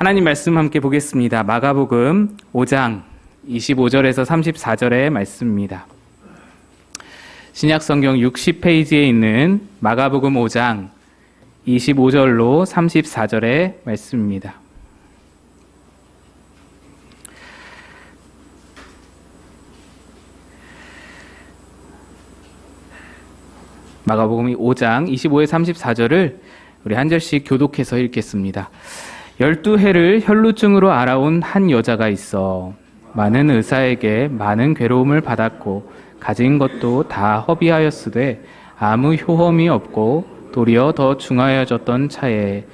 하나님 말씀 함께 보겠습니다. 마가복음 5장 25절에서 34절의 말씀입니다. 신약성경 60페이지에 있는 마가복음 5장 25절로 34절의 말씀입니다. 마가복음 5장 25에 34절을 우리 한 절씩 교독해서 읽겠습니다. 12해를 혈루증으로 알아온 한 여자가 있어 많은 의사에게 많은 괴로움을 받았고 가진 것도 다 허비하였으되 아무 효험이 없고 도리어 더 중하여졌던 차에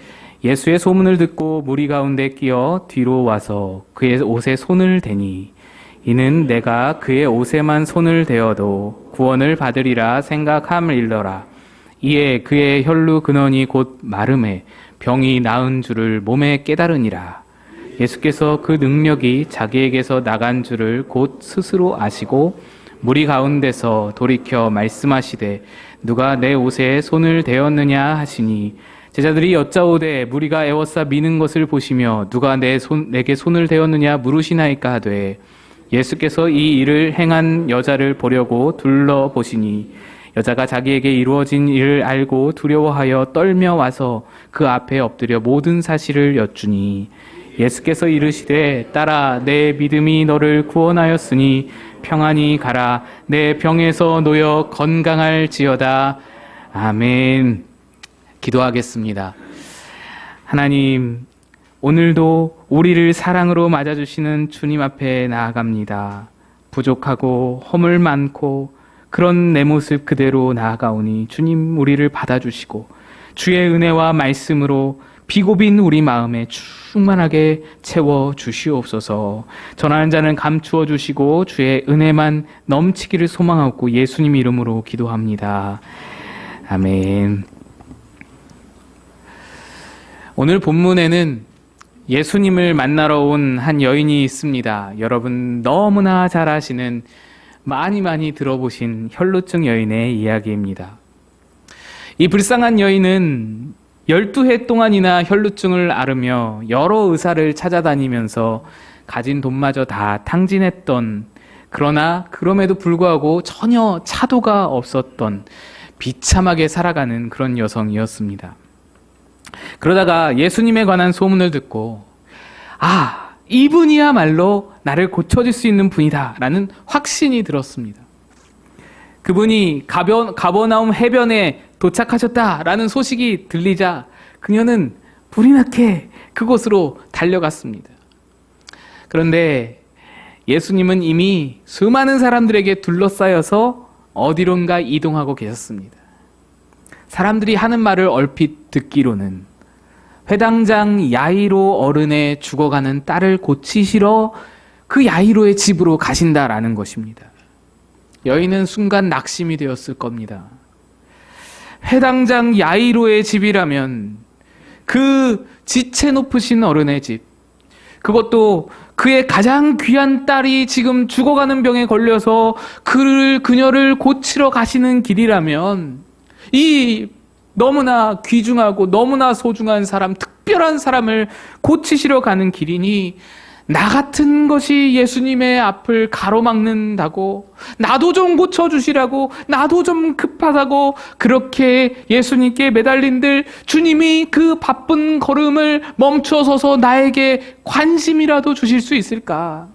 예수의 소문을 듣고 무리 가운데 끼어 뒤로 와서 그의 옷에 손을 대니 이는 내가 그의 옷에만 손을 대어도 구원을 받으리라 생각함일러라. 이에 그의 혈루 근원이 곧 마름에 병이 나은 줄을 몸에 깨달으니라. 예수께서 그 능력이 자기에게서 나간 줄을 곧 스스로 아시고 무리 가운데서 돌이켜 말씀하시되 누가 내 옷에 손을 대었느냐 하시니 제자들이 여짜오되 무리가 애워싸 미는 것을 보시며 누가 내게 손을 대었느냐 물으시나이까 하되 예수께서 이 일을 행한 여자를 보려고 둘러보시니 여자가 자기에게 이루어진 일을 알고 두려워하여 떨며 와서 그 앞에 엎드려 모든 사실을 여쭈니 예수께서 이르시되 딸아 내 믿음이 너를 구원하였으니 평안히 가라. 내 병에서 놓여 건강할지어다. 아멘. 기도하겠습니다. 하나님, 오늘도 우리를 사랑으로 맞아주시는 주님 앞에 나아갑니다. 부족하고 허물 많고 그런 내 모습 그대로 나아가오니 주님 우리를 받아주시고 주의 은혜와 말씀으로 비고빈 우리 마음에 충만하게 채워주시옵소서. 전하는 자는 감추어 주시고 주의 은혜만 넘치기를 소망하고 예수님 이름으로 기도합니다. 아멘. 오늘 본문에는 예수님을 만나러 온 한 여인이 있습니다. 여러분 너무나 잘 아시는 많이 들어보신 혈루증 여인의 이야기입니다. 이 불쌍한 여인은 12해 동안이나 혈루증을 앓으며 여러 의사를 찾아다니면서 가진 돈마저 다 탕진했던, 그러나 그럼에도 불구하고 전혀 차도가 없었던 비참하게 살아가는 그런 여성이었습니다. 그러다가 예수님에 관한 소문을 듣고 이분이야말로 나를 고쳐줄 수 있는 분이다 라는 확신이 들었습니다. 그분이 가버나움 해변에 도착하셨다라는 소식이 들리자 그녀는 불이 나게 그곳으로 달려갔습니다. 그런데 예수님은 이미 수많은 사람들에게 둘러싸여서 어디론가 이동하고 계셨습니다. 사람들이 하는 말을 얼핏 듣기로는 회당장 야이로 어른의 죽어가는 딸을 고치시러 그 야이로의 집으로 가신다라는 것입니다. 여인은 순간 낙심이 되었을 겁니다. 회당장 야이로의 집이라면 그 지체 높으신 어른의 집, 그것도 그의 가장 귀한 딸이 지금 죽어가는 병에 걸려서 그녀를 고치러 가시는 길이라면 이 너무나 귀중하고 너무나 소중한 사람, 특별한 사람을 고치시러 가는 길이니 나 같은 것이 예수님의 앞을 가로막는다고, 나도 좀 고쳐주시라고, 나도 좀 급하다고 그렇게 예수님께 매달린들 주님이 그 바쁜 걸음을 멈춰서서 나에게 관심이라도 주실 수 있을까?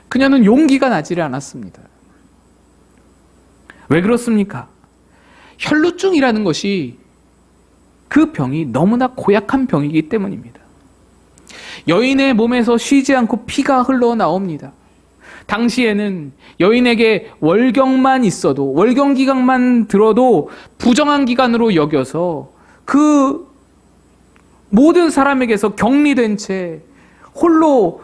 그녀는 용기가 나지를 않았습니다. 왜 그렇습니까? 혈루증이라는 것이 그 병이 너무나 고약한 병이기 때문입니다. 여인의 몸에서 쉬지 않고 피가 흘러나옵니다. 당시에는 여인에게 월경만 있어도, 월경 기간만 들어도 부정한 기간으로 여겨서 그 모든 사람에게서 격리된 채 홀로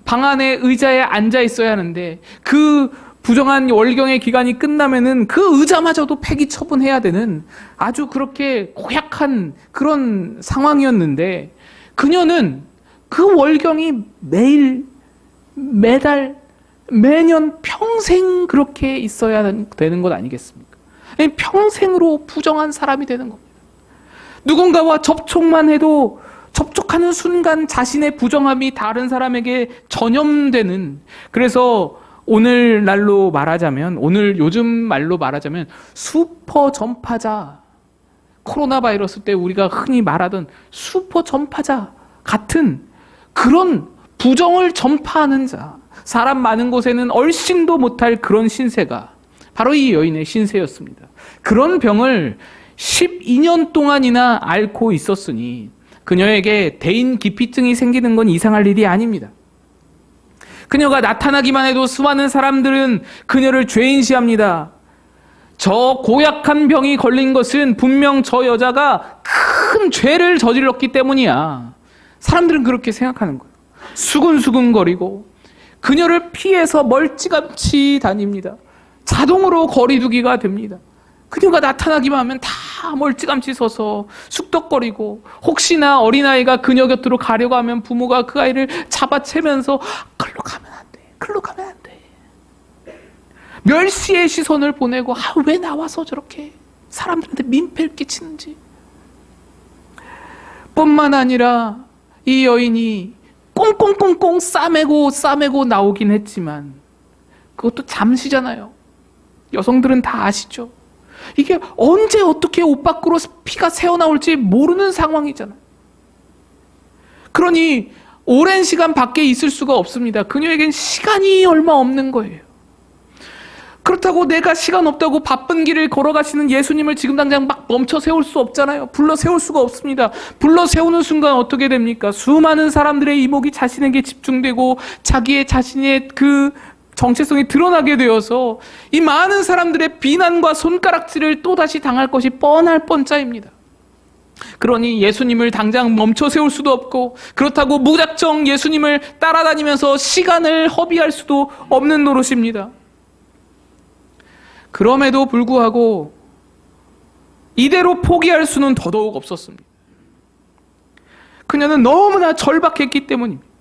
방 안에 의자에 앉아 있어야 하는데 그 부정한 월경의 기간이 끝나면은 그 의자마저도 폐기 처분해야 되는 아주 그렇게 고약한 그런 상황이었는데 그녀는 그 월경이 매일, 매달, 매년 평생 그렇게 있어야 되는 것 아니겠습니까? 평생으로 부정한 사람이 되는 겁니다. 누군가와 접촉만 해도 접촉하는 순간 자신의 부정함이 다른 사람에게 전염되는, 그래서 오늘날로 말하자면, 요즘 말로 말하자면 슈퍼 전파자, 코로나 바이러스 때 우리가 흔히 말하던 슈퍼 전파자 같은 그런 부정을 전파하는 자, 사람 많은 곳에는 얼씬도 못할 그런 신세가 바로 이 여인의 신세였습니다. 그런 병을 12년 동안이나 앓고 있었으니 그녀에게 대인 기피증이 생기는 건 이상할 일이 아닙니다. 그녀가 나타나기만 해도 수많은 사람들은 그녀를 죄인시합니다. 저 고약한 병이 걸린 것은 분명 저 여자가 큰 죄를 저질렀기 때문이야. 사람들은 그렇게 생각하는 거예요. 수근수근거리고 그녀를 피해서 멀찌감치 다닙니다. 자동으로 거리두기가 됩니다. 그녀가 나타나기만 하면 다 멀찌감치 서서 쑥덕거리고, 혹시나 어린아이가 그녀 곁으로 가려고 하면 부모가 그 아이를 잡아채면서 글로 가면 안 돼, 글로 가면 안 돼. 멸시의 시선을 보내고, 왜 나와서 저렇게 사람들한테 민폐를 끼치는지. 뿐만 아니라 이 여인이 꽁꽁꽁꽁 싸매고 나오긴 했지만 그것도 잠시잖아요. 여성들은 다 아시죠? 이게 언제 어떻게 옷 밖으로 피가 새어나올지 모르는 상황이잖아요. 그러니 오랜 시간 밖에 있을 수가 없습니다. 그녀에겐 시간이 얼마 없는 거예요. 그렇다고 내가 시간 없다고 바쁜 길을 걸어가시는 예수님을 지금 당장 막 멈춰 세울 수 없잖아요. 불러 세울 수가 없습니다. 불러 세우는 순간 어떻게 됩니까? 수많은 사람들의 이목이 자신에게 집중되고 자신의 그 정체성이 드러나게 되어서 이 많은 사람들의 비난과 손가락질을 또다시 당할 것이 뻔할 뻔짜입니다. 그러니 예수님을 당장 멈춰 세울 수도 없고, 그렇다고 무작정 예수님을 따라다니면서 시간을 허비할 수도 없는 노릇입니다. 그럼에도 불구하고 이대로 포기할 수는 더더욱 없었습니다. 그녀는 너무나 절박했기 때문입니다.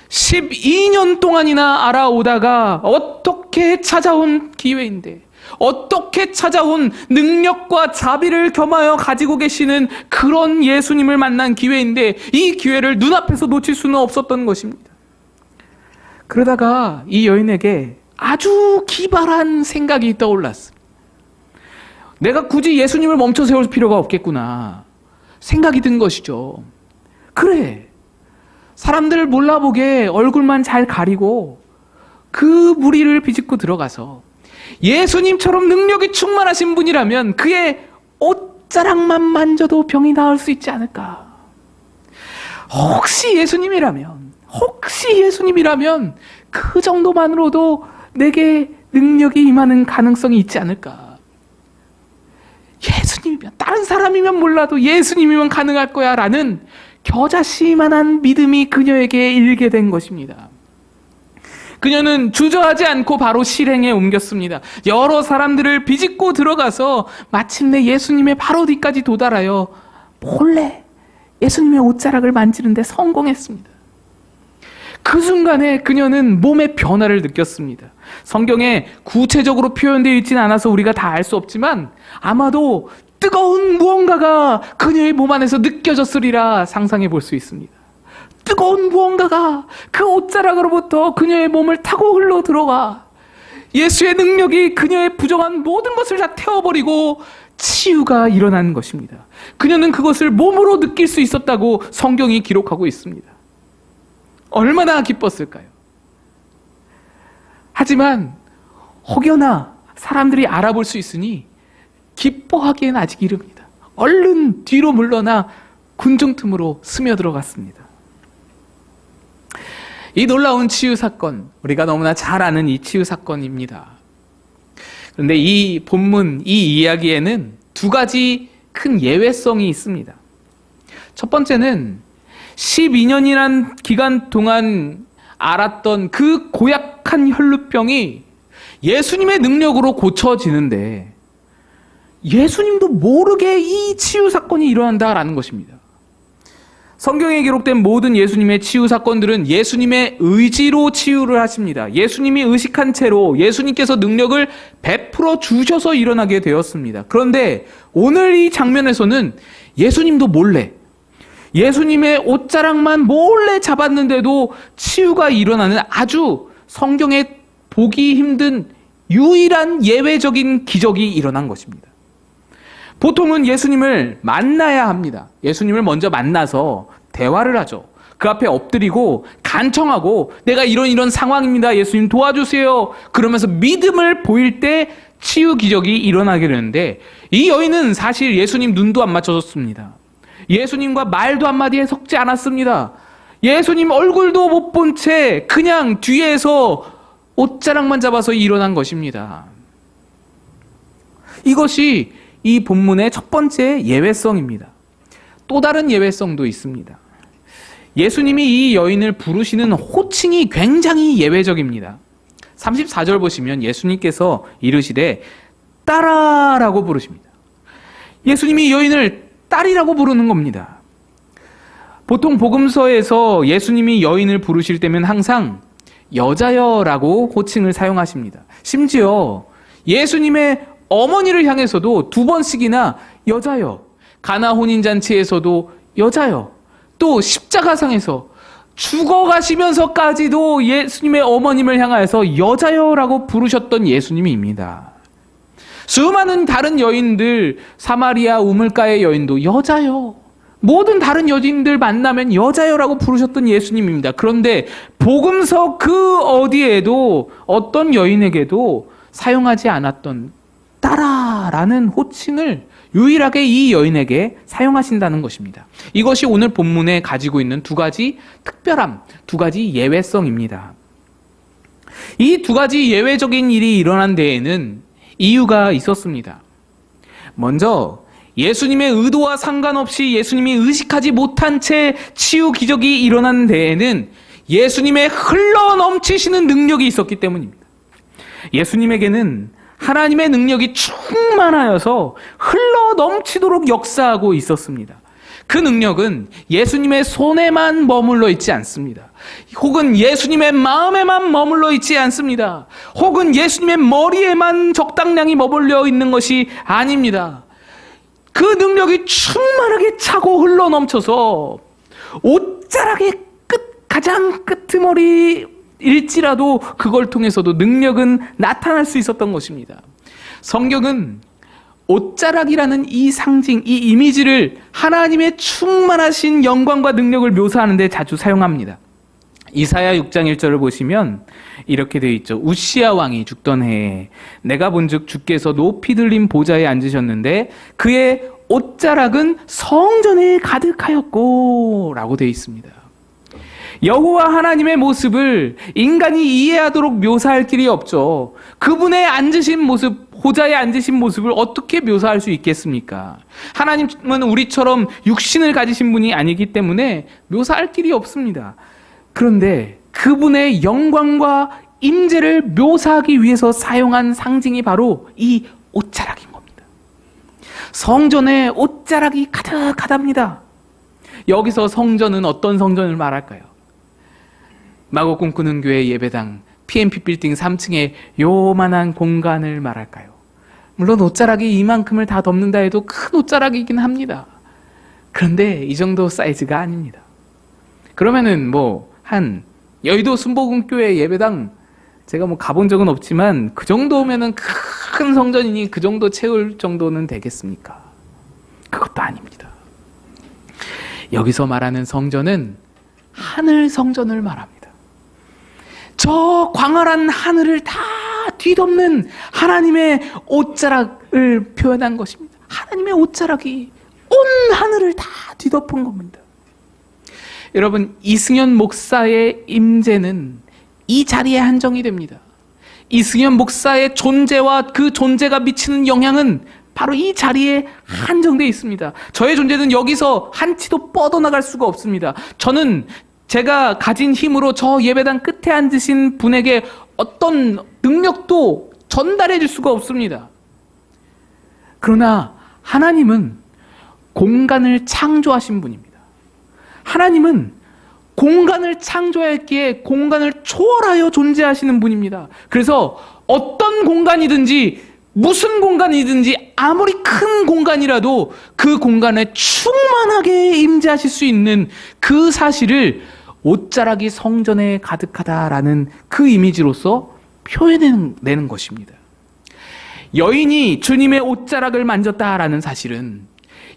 12년 동안이나 알아오다가 어떻게 찾아온 기회인데, 어떻게 찾아온 능력과 자비를 겸하여 가지고 계시는 그런 예수님을 만난 기회인데, 이 기회를 눈앞에서 놓칠 수는 없었던 것입니다. 그러다가 이 여인에게 아주 기발한 생각이 떠올랐습니다. 내가 굳이 예수님을 멈춰 세울 필요가 없겠구나 생각이 든 것이죠. 그래, 사람들 몰라보게 얼굴만 잘 가리고 그 무리를 비집고 들어가서 예수님처럼 능력이 충만하신 분이라면 그의 옷자락만 만져도 병이 나을 수 있지 않을까. 혹시 예수님이라면 그 정도만으로도 내게 능력이 임하는 가능성이 있지 않을까. 예수님이면, 다른 사람이면 몰라도 예수님이면 가능할 거야 라는 겨자씨만한 믿음이 그녀에게 일게 된 것입니다. 그녀는 주저하지 않고 바로 실행에 옮겼습니다. 여러 사람들을 비집고 들어가서 마침내 예수님의 바로 뒤까지 도달하여 몰래 예수님의 옷자락을 만지는데 성공했습니다. 그 순간에 그녀는 몸의 변화를 느꼈습니다. 성경에 구체적으로 표현되어 있지는 않아서 우리가 다 알 수 없지만 아마도 뜨거운 무언가가 그녀의 몸 안에서 느껴졌으리라 상상해 볼 수 있습니다. 뜨거운 무언가가 그 옷자락으로부터 그녀의 몸을 타고 흘러 들어가 예수의 능력이 그녀의 부정한 모든 것을 다 태워버리고 치유가 일어나는 것입니다. 그녀는 그것을 몸으로 느낄 수 있었다고 성경이 기록하고 있습니다. 얼마나 기뻤을까요? 하지만 혹여나 사람들이 알아볼 수 있으니 기뻐하기엔 아직 이릅니다. 얼른 뒤로 물러나 군중 틈으로 스며들어갔습니다. 이 놀라운 치유 사건, 우리가 너무나 잘 아는 이 치유 사건입니다. 그런데 이 본문, 이 이야기에는 두 가지 큰 예외성이 있습니다. 첫 번째는 12년이란 기간 동안 앓았던 그 고약한 혈루병이 예수님의 능력으로 고쳐지는데 예수님도 모르게 이 치유 사건이 일어난다라는 것입니다. 성경에 기록된 모든 예수님의 치유 사건들은 예수님의 의지로 치유를 하십니다. 예수님이 의식한 채로 예수님께서 능력을 베풀어 주셔서 일어나게 되었습니다. 그런데 오늘 이 장면에서는 예수님도 몰래 예수님의 옷자락만 몰래 잡았는데도 치유가 일어나는 아주 성경에 보기 힘든 유일한 예외적인 기적이 일어난 것입니다. 보통은 예수님을 만나야 합니다. 예수님을 먼저 만나서 대화를 하죠. 그 앞에 엎드리고 간청하고 내가 이런 상황입니다. 예수님 도와주세요. 그러면서 믿음을 보일 때 치유 기적이 일어나게 되는데 이 여인은 사실 예수님 눈도 안 맞춰줬습니다. 예수님과 말도 한마디에 섞지 않았습니다. 예수님 얼굴도 못 본 채 그냥 뒤에서 옷자락만 잡아서 일어난 것입니다. 이것이 이 본문의 첫 번째 예외성입니다. 또 다른 예외성도 있습니다. 예수님이 이 여인을 부르시는 호칭이 굉장히 예외적입니다. 34절 보시면 예수님께서 이르시되 딸아라고 부르십니다. 예수님이 이 여인을 딸이라고 부르는 겁니다. 보통 복음서에서 예수님이 여인을 부르실 때면 항상 여자여라고 호칭을 사용하십니다. 심지어 예수님의 어머니를 향해서도 2번씩이나 여자여, 가나 혼인잔치에서도 여자여, 또 십자가상에서 죽어가시면서까지도 예수님의 어머님을 향하여서 여자여라고 부르셨던 예수님입니다. 수많은 다른 여인들, 사마리아 우물가의 여인도 여자여, 모든 다른 여인들 만나면 여자여라고 부르셨던 예수님입니다. 그런데 복음서 그 어디에도 어떤 여인에게도 사용하지 않았던 딸아라는 호칭을 유일하게 이 여인에게 사용하신다는 것입니다. 이것이 오늘 본문에 가지고 있는 두 가지 특별함, 두 가지 예외성입니다. 이 두 가지 예외적인 일이 일어난 데에는 이유가 있었습니다. 먼저 예수님의 의도와 상관없이 예수님이 의식하지 못한 채 치유 기적이 일어난 데에는 예수님의 흘러넘치시는 능력이 있었기 때문입니다. 예수님에게는 하나님의 능력이 충만하여서 흘러넘치도록 역사하고 있었습니다. 그 능력은 예수님의 손에만 머물러 있지 않습니다. 혹은 예수님의 마음에만 머물러 있지 않습니다. 혹은 예수님의 머리에만 적당량이 머물러 있는 것이 아닙니다. 그 능력이 충만하게 차고 흘러넘쳐서 옷자락의 가장 끄트머리일지라도 그걸 통해서도 능력은 나타날 수 있었던 것입니다. 성경은 옷자락이라는 이 상징, 이 이미지를 하나님의 충만하신 영광과 능력을 묘사하는 데 자주 사용합니다. 이사야 6장 1절을 보시면 이렇게 되어 있죠. 우시야 왕이 죽던 해에 내가 본즉 주께서 높이 들린 보좌에 앉으셨는데 그의 옷자락은 성전에 가득하였고 라고 되어 있습니다. 여호와 하나님의 모습을 인간이 이해하도록 묘사할 길이 없죠. 그분의 앉으신 모습, 보좌에 앉으신 모습을 어떻게 묘사할 수 있겠습니까? 하나님은 우리처럼 육신을 가지신 분이 아니기 때문에 묘사할 길이 없습니다. 그런데 그분의 영광과 임재를 묘사하기 위해서 사용한 상징이 바로 이 옷자락인 겁니다. 성전에 옷자락이 가득하답니다. 여기서 성전은 어떤 성전을 말할까요? 마곡 꿈꾸는 교회 예배당 PMP 빌딩 3층의 요만한 공간을 말할까요? 물론 옷자락이 이만큼을 다 덮는다 해도 큰 옷자락이긴 합니다. 그런데 이 정도 사이즈가 아닙니다. 그러면은 한 여의도 순복음교회 예배당 제가 가본 적은 없지만 그 정도면은 큰 성전이니 그 정도 채울 정도는 되겠습니까? 그것도 아닙니다. 여기서 말하는 성전은 하늘 성전을 말합니다. 저 광활한 하늘을 다 뒤덮는 하나님의 옷자락을 표현한 것입니다. 하나님의 옷자락이 온 하늘을 다 뒤덮은 겁니다. 여러분, 이승연 목사의 임재는 이 자리에 한정이 됩니다. 이승연 목사의 존재와 그 존재가 미치는 영향은 바로 이 자리에 한정되어 있습니다. 저의 존재는 여기서 한치도 뻗어나갈 수가 없습니다. 저는 제가 가진 힘으로 저 예배당 끝에 앉으신 분에게 어떤 능력도 전달해 줄 수가 없습니다. 그러나 하나님은 공간을 창조하신 분입니다. 하나님은 공간을 창조했기에 공간을 초월하여 존재하시는 분입니다. 그래서 어떤 공간이든지 무슨 공간이든지 아무리 큰 공간이라도 그 공간에 충만하게 임재하실 수 있는 그 사실을 옷자락이 성전에 가득하다라는 그 이미지로서 표현해내는 것입니다. 여인이 주님의 옷자락을 만졌다라는 사실은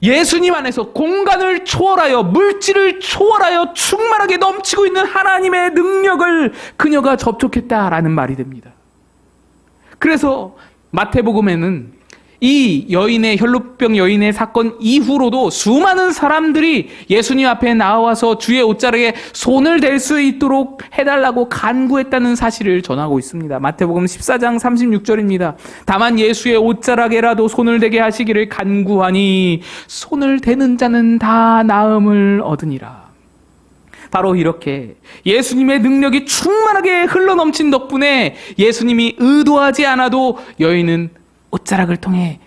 예수님 안에서 공간을 초월하여 물질을 초월하여 충만하게 넘치고 있는 하나님의 능력을 그녀가 접촉했다라는 말이 됩니다. 그래서 마태복음에는 이 여인의 혈루병 여인의 사건 이후로도 수많은 사람들이 예수님 앞에 나와서 주의 옷자락에 손을 댈 수 있도록 해달라고 간구했다는 사실을 전하고 있습니다. 마태복음 14장 36절입니다. 다만 예수의 옷자락에라도 손을 대게 하시기를 간구하니 손을 대는 자는 다 나음을 얻으니라. 바로 이렇게 예수님의 능력이 충만하게 흘러넘친 덕분에 예수님이 의도하지 않아도 여인은 옷자락을 통해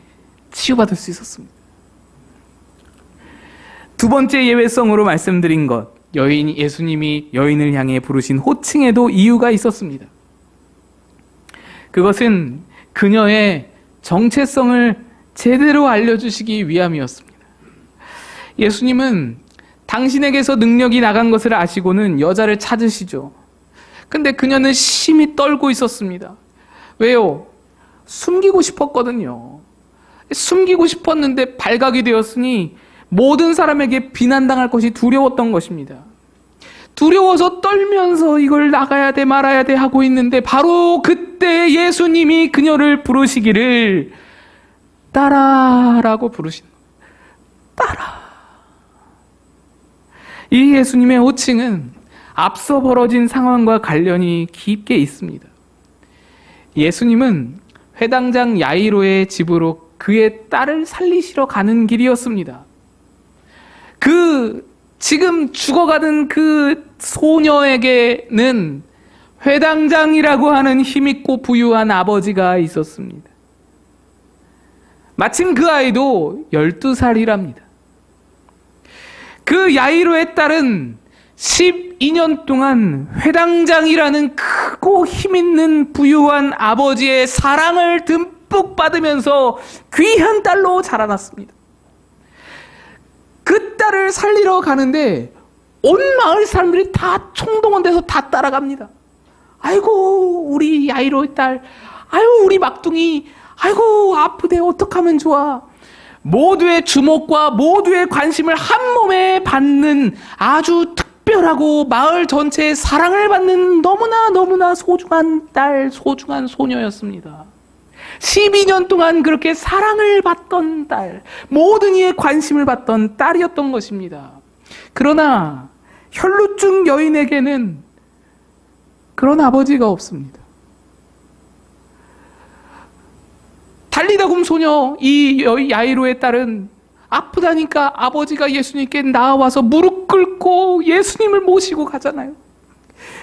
치유받을 수 있었습니다. 두 번째 예외성으로 말씀드린 것, 예수님이 여인을 향해 부르신 호칭에도 이유가 있었습니다. 그것은 그녀의 정체성을 제대로 알려주시기 위함이었습니다. 예수님은 당신에게서 능력이 나간 것을 아시고는 여자를 찾으시죠. 근데 그녀는 심히 떨고 있었습니다. 왜요? 숨기고 싶었거든요. 숨기고 싶었는데 발각이 되었으니 모든 사람에게 비난당할 것이 두려웠던 것입니다. 두려워서 떨면서 이걸 나가야 돼 말아야 돼 하고 있는데 바로 그때 예수님이 그녀를 부르시기를 따라라고 부르신 거예요. 따라. 이 예수님의 호칭은 앞서 벌어진 상황과 관련이 깊게 있습니다. 예수님은 회당장 야이로의 집으로 그의 딸을 살리시러 가는 길이었습니다. 지금 죽어가는 그 소녀에게는 회당장이라고 하는 힘있고 부유한 아버지가 있었습니다. 마침 그 아이도 12살이랍니다. 그 야이로의 딸은 12년 동안 회당장이라는 크고 힘있는 부유한 아버지의 사랑을 듬뿍 받으면서 귀한 딸로 자라났습니다. 그 딸을 살리러 가는데 온 마을 사람들이 다 총동원돼서 다 따라갑니다. 아이고 우리 야이로의 딸, 아이고 우리 막둥이, 아이고 아프대 어떡하면 좋아. 모두의 주목과 모두의 관심을 한 몸에 받는 아주 특별하고 마을 전체의 사랑을 받는 너무나 소중한 딸, 소중한 소녀였습니다. 12년 동안 그렇게 사랑을 받던 딸, 모든 이의 관심을 받던 딸이었던 것입니다. 그러나 혈루증 여인에게는 그런 아버지가 없습니다. 달리다굼 소녀 이 야이로의 딸은 아프다니까 아버지가 예수님께 나와서 무릎 꿇고 예수님을 모시고 가잖아요.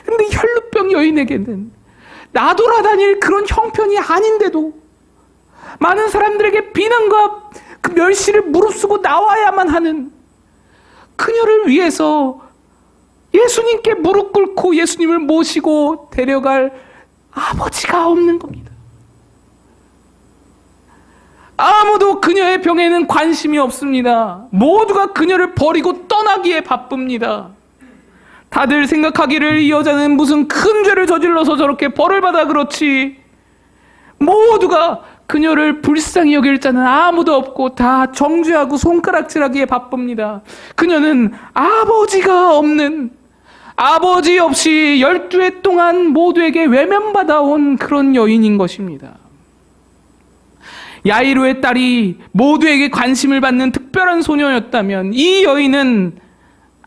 근데 혈루병 여인에게는 나돌아다닐 그런 형편이 아닌데도 많은 사람들에게 비난과 그 멸시를 무릅쓰고 나와야만 하는 그녀를 위해서 예수님께 무릎 꿇고 예수님을 모시고 데려갈 아버지가 없는 겁니다. 아무도 그녀의 병에는 관심이 없습니다. 모두가 그녀를 버리고 떠나기에 바쁩니다. 다들 생각하기를 이 여자는 무슨 큰 죄를 저질러서 저렇게 벌을 받아 그렇지. 모두가 그녀를 불쌍히 여길 자는 아무도 없고 다 정죄하고 손가락질하기에 바쁩니다. 그녀는 아버지가 없는, 아버지 없이 12해 동안 모두에게 외면받아온 그런 여인인 것입니다. 야이로의 딸이 모두에게 관심을 받는 특별한 소녀였다면 이 여인은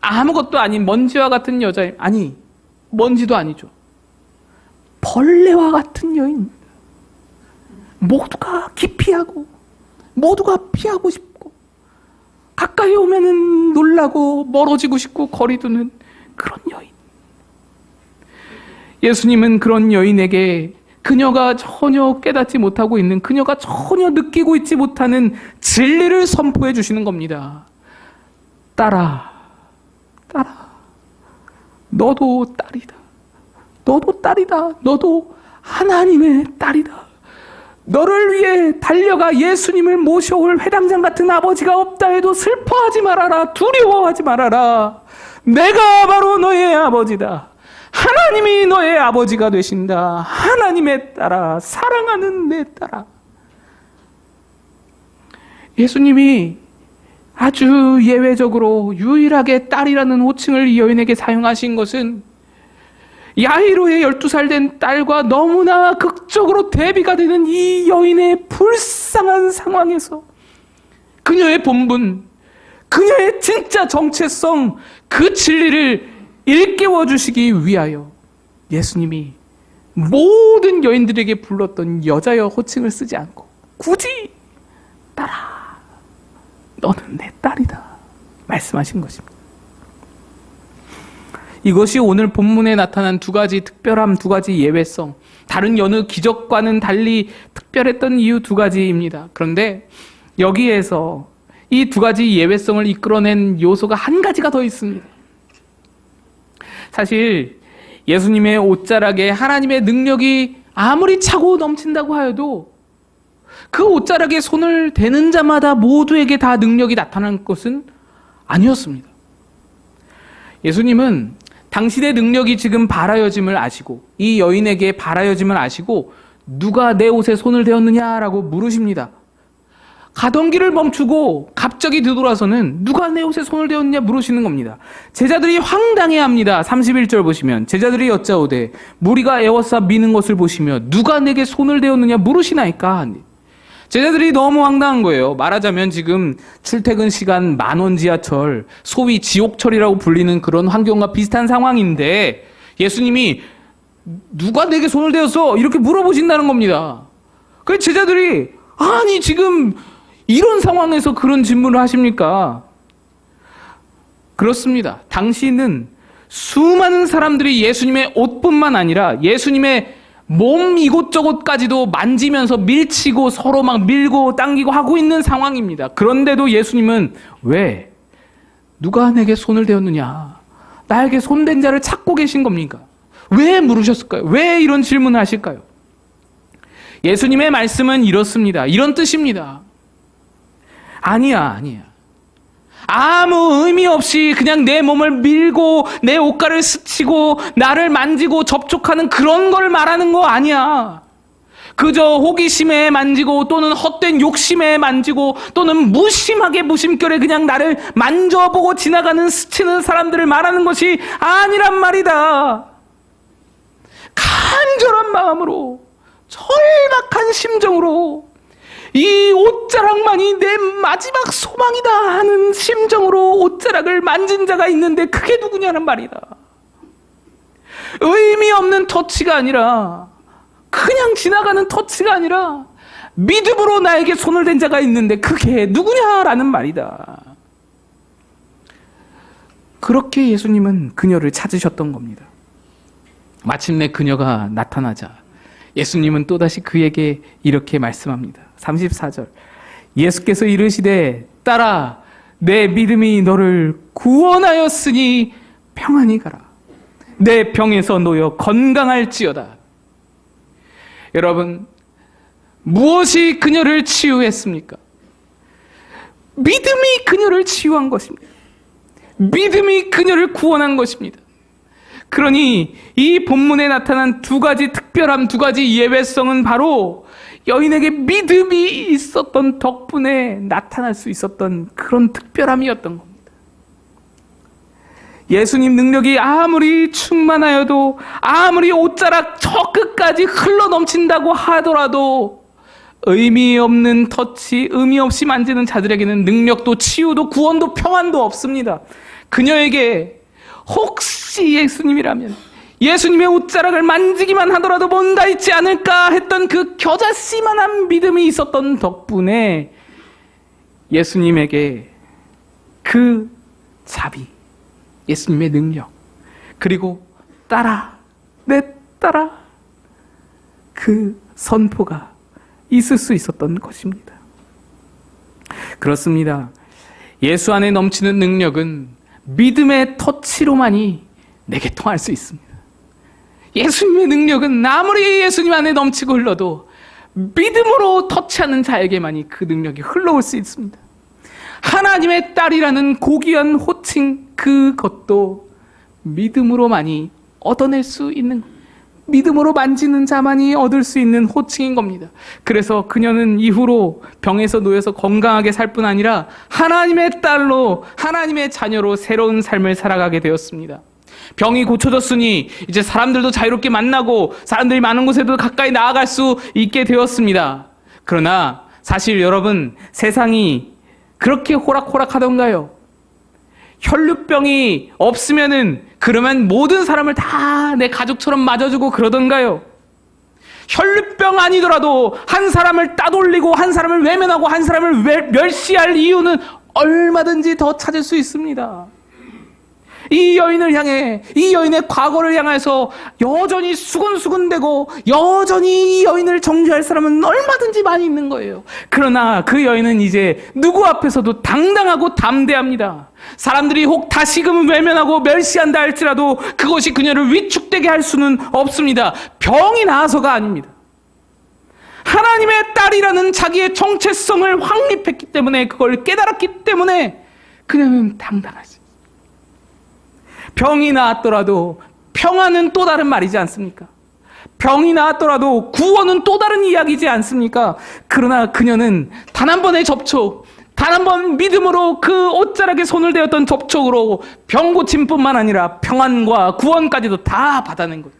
아무것도 아닌 먼지와 같은 여자입니다. 아니, 먼지도 아니죠. 벌레와 같은 여인. 모두가 기피하고 모두가 피하고 싶고 가까이 오면은 놀라고 멀어지고 싶고 거리두는 그런 여인. 예수님은 그런 여인에게 그녀가 전혀 깨닫지 못하고 있는, 그녀가 전혀 느끼고 있지 못하는 진리를 선포해 주시는 겁니다. 딸아, 너도 딸이다. 너도 딸이다. 너도 하나님의 딸이다. 너를 위해 달려가 예수님을 모셔올 회당장 같은 아버지가 없다 해도 슬퍼하지 말아라. 두려워하지 말아라. 내가 바로 너의 아버지다. 하나님이 너의 아버지가 되신다. 하나님의 딸아, 사랑하는 내 딸아. 예수님이 아주 예외적으로 유일하게 딸이라는 호칭을 이 여인에게 사용하신 것은 야이로의 12살 된 딸과 너무나 극적으로 대비가 되는 이 여인의 불쌍한 상황에서 그녀의 본분, 그녀의 진짜 정체성, 그 진리를 일깨워 주시기 위하여 예수님이 모든 여인들에게 불렀던 여자여 호칭을 쓰지 않고 굳이 딸아, 너는 내 딸이다 말씀하신 것입니다. 이것이 오늘 본문에 나타난 두 가지 특별함, 두 가지 예외성, 다른 여느 기적과는 달리 특별했던 이유 두 가지입니다. 그런데 여기에서 이 두 가지 예외성을 이끌어낸 요소가 한 가지가 더 있습니다. 사실 예수님의 옷자락에 하나님의 능력이 아무리 차고 넘친다고 하여도 그 옷자락에 손을 대는 자마다 모두에게 다 능력이 나타난 것은 아니었습니다. 예수님은 당신의 능력이 지금 발하여짐을 아시고 이 여인에게 발하여짐을 아시고 누가 내 옷에 손을 대었느냐라고 물으십니다. 가던 길을 멈추고 갑자기 뒤돌아서는 누가 내 옷에 손을 대었느냐 물으시는 겁니다. 제자들이 황당해합니다. 31절 보시면 제자들이 여짜오되 무리가 에워싸 미는 것을 보시며 누가 내게 손을 대었느냐 물으시나이까. 제자들이 너무 황당한 거예요. 말하자면 지금 출퇴근 시간 만원 지하철, 소위 지옥철이라고 불리는 그런 환경과 비슷한 상황인데 예수님이 누가 내게 손을 대었어? 이렇게 물어보신다는 겁니다. 그래서 제자들이 아니 지금 이런 상황에서 그런 질문을 하십니까? 그렇습니다. 당시는 수많은 사람들이 예수님의 옷뿐만 아니라 예수님의 몸 이곳저곳까지도 만지면서 밀치고 서로 막 밀고 당기고 하고 있는 상황입니다. 그런데도 예수님은 왜? 누가 내게 손을 대었느냐? 나에게 손댄 자를 찾고 계신 겁니까? 왜 물으셨을까요? 왜 이런 질문을 하실까요? 예수님의 말씀은 이렇습니다. 이런 뜻입니다. 아니야. 아무 의미 없이 그냥 내 몸을 밀고 내 옷가를 스치고 나를 만지고 접촉하는 그런 걸 말하는 거 아니야. 그저 호기심에 만지고 또는 헛된 욕심에 만지고 또는 무심하게 무심결에 그냥 나를 만져보고 지나가는 스치는 사람들을 말하는 것이 아니란 말이다. 간절한 마음으로 절박한 심정으로 이 옷자락만이 내 마지막 소망이다 하는 심정으로 옷자락을 만진 자가 있는데 그게 누구냐는 말이다. 의미 없는 터치가 아니라 그냥 지나가는 터치가 아니라 믿음으로 나에게 손을 댄 자가 있는데 그게 누구냐라는 말이다. 그렇게 예수님은 그녀를 찾으셨던 겁니다. 마침내 그녀가 나타나자 예수님은 또다시 그에게 이렇게 말씀합니다. 34절 예수께서 이르시되 딸아 내 믿음이 너를 구원하였으니 평안히 가라. 내 병에서 놓여 건강할지어다. 여러분 무엇이 그녀를 치유했습니까? 믿음이 그녀를 치유한 것입니다. 믿음이 그녀를 구원한 것입니다. 그러니 이 본문에 나타난 두 가지 특별함, 두 가지 예외성은 바로 여인에게 믿음이 있었던 덕분에 나타날 수 있었던 그런 특별함이었던 겁니다. 예수님 능력이 아무리 충만하여도 아무리 옷자락 저 끝까지 흘러넘친다고 하더라도 의미 없는 터치, 의미 없이 만지는 자들에게는 능력도 치유도 구원도 평안도 없습니다. 그녀에게 혹시 예수님이라면 예수님의 옷자락을 만지기만 하더라도 뭔가 있지 않을까 했던 그 겨자씨만한 믿음이 있었던 덕분에 예수님에게 그 자비, 예수님의 능력, 그리고 따라, 내 따라 그 선포가 있을 수 있었던 것입니다. 그렇습니다. 예수 안에 넘치는 능력은 믿음의 터치로만이 내게 통할 수 있습니다. 예수님의 능력은 아무리 예수님 안에 넘치고 흘러도 믿음으로 터치하는 자에게만이 그 능력이 흘러올 수 있습니다. 하나님의 딸이라는 고귀한 호칭, 그것도 믿음으로만이 얻어낼 수 있는, 믿음으로 만지는 자만이 얻을 수 있는 호칭인 겁니다. 그래서 그녀는 이후로 병에서 놓여서 건강하게 살 뿐 아니라 하나님의 딸로, 하나님의 자녀로 새로운 삶을 살아가게 되었습니다. 병이 고쳐졌으니 이제 사람들도 자유롭게 만나고 사람들이 많은 곳에도 가까이 나아갈 수 있게 되었습니다. 그러나 사실 여러분, 세상이 그렇게 호락호락하던가요? 혈루병이 없으면은 그러면 모든 사람을 다 내 가족처럼 맞아주고 그러던가요? 혈루병 아니더라도 한 사람을 따돌리고 한 사람을 외면하고 한 사람을 멸시할 이유는 얼마든지 더 찾을 수 있습니다. 이 여인을 향해, 이 여인의 과거를 향해서 여전히 수근수근대고 여전히 이 여인을 정죄할 사람은 얼마든지 많이 있는 거예요. 그러나 그 여인은 이제 누구 앞에서도 당당하고 담대합니다. 사람들이 혹 다시금 외면하고 멸시한다 할지라도 그것이 그녀를 위축되게 할 수는 없습니다. 병이 나아서가 아닙니다. 하나님의 딸이라는 자기의 정체성을 확립했기 때문에, 그걸 깨달았기 때문에 그녀는 당당하지. 병이 나았더라도 평안은 또 다른 말이지 않습니까? 병이 나았더라도 구원은 또 다른 이야기지 않습니까? 그러나 그녀는 단 한 번의 접촉, 단 한 번 믿음으로 그 옷자락에 손을 대었던 접촉으로 병 고침뿐만 아니라 평안과 구원까지도 다 받아낸 거예요.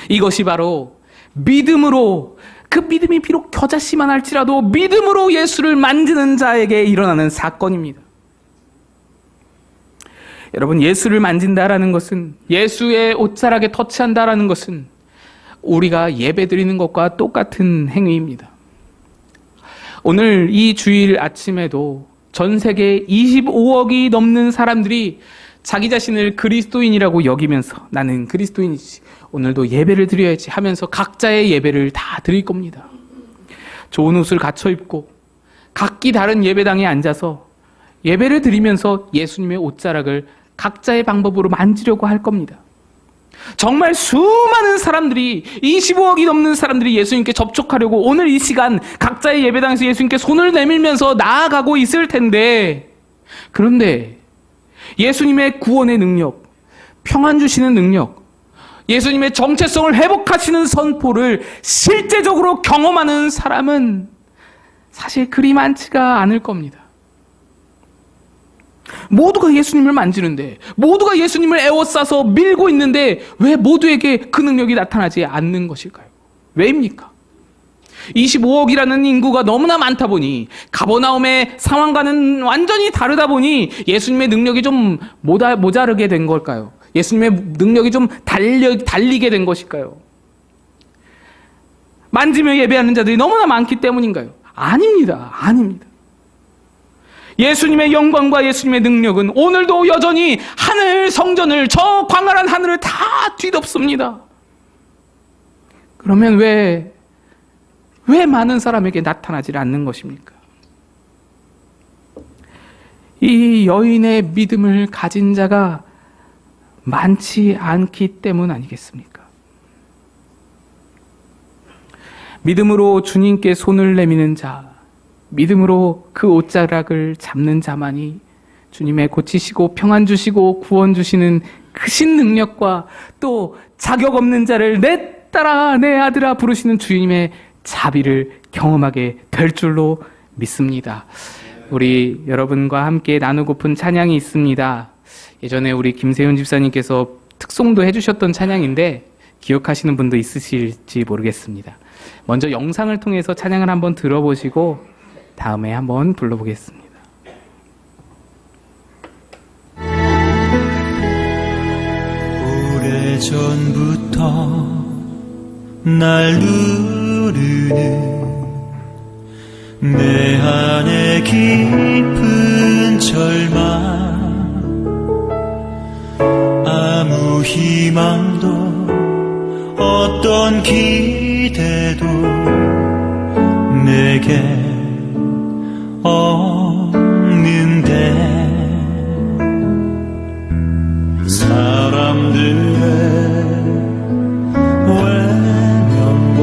이것이 바로 믿음으로, 그 믿음이 비록 겨자씨만 할지라도 믿음으로 예수를 만지는 자에게 일어나는 사건입니다. 여러분, 예수를 만진다라는 것은, 예수의 옷자락에 터치한다라는 것은 우리가 예배드리는 것과 똑같은 행위입니다. 오늘 이 주일 아침에도 전 세계 25억이 넘는 사람들이 자기 자신을 그리스도인이라고 여기면서 나는 그리스도인이지, 오늘도 예배를 드려야지 하면서 각자의 예배를 다 드릴 겁니다. 좋은 옷을 갖춰 입고 각기 다른 예배당에 앉아서 예배를 드리면서 예수님의 옷자락을 각자의 방법으로 만지려고 할 겁니다. 정말 수많은 사람들이, 25억이 넘는 사람들이 예수님께 접촉하려고 오늘 이 시간 각자의 예배당에서 예수님께 손을 내밀면서 나아가고 있을 텐데, 그런데 예수님의 구원의 능력, 평안 주시는 능력, 예수님의 정체성을 회복하시는 선포를 실제적으로 경험하는 사람은 사실 그리 많지가 않을 겁니다. 모두가 예수님을 만지는데, 모두가 예수님을 에워싸서 밀고 있는데 왜 모두에게 그 능력이 나타나지 않는 것일까요? 왜입니까? 25억이라는 인구가 너무나 많다 보니, 가버나움의 상황과는 완전히 다르다 보니 예수님의 능력이 좀 모자르게 된 걸까요? 예수님의 능력이 좀 달리게 된 것일까요? 만지며 예배하는 자들이 너무나 많기 때문인가요? 아닙니다. 아닙니다. 예수님의 영광과 예수님의 능력은 오늘도 여전히 하늘 성전을, 저 광활한 하늘을 다 뒤덮습니다. 그러면 왜 많은 사람에게 나타나지 않는 것입니까? 이 여인의 믿음을 가진 자가 많지 않기 때문 아니겠습니까? 믿음으로 주님께 손을 내미는 자, 믿음으로 그 옷자락을 잡는 자만이 주님의 고치시고 평안 주시고 구원 주시는 그 신능력과 또 자격 없는 자를 내 딸아 내 아들아 부르시는 주님의 자비를 경험하게 될 줄로 믿습니다. 우리 여러분과 함께 나누고픈 찬양이 있습니다. 예전에 우리 김세윤 집사님께서 특송도 해주셨던 찬양인데 기억하시는 분도 있으실지 모르겠습니다. 먼저 영상을 통해서 찬양을 한번 들어보시고 다음에 한번 불러보겠습니다. 오래전부터 날 누르는 내 안에 깊은 절망, 아무 희망도 어떤 기대도 내게 없는데, 사람들의 외면과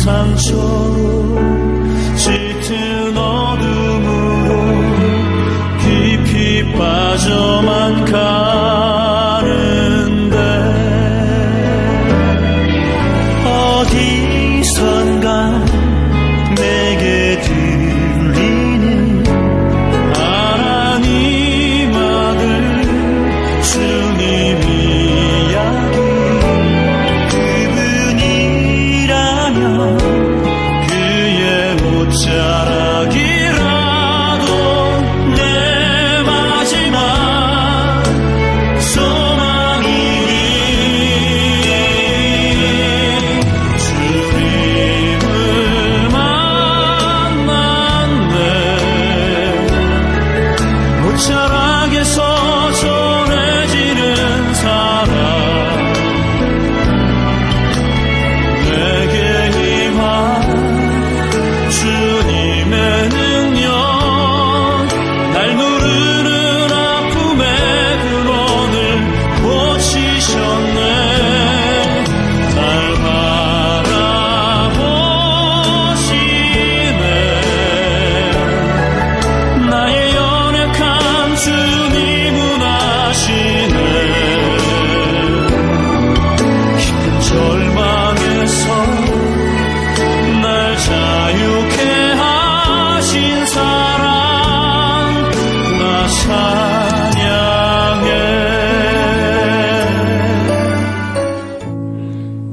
상처로 짙은 어둠으로 깊이 빠져만 가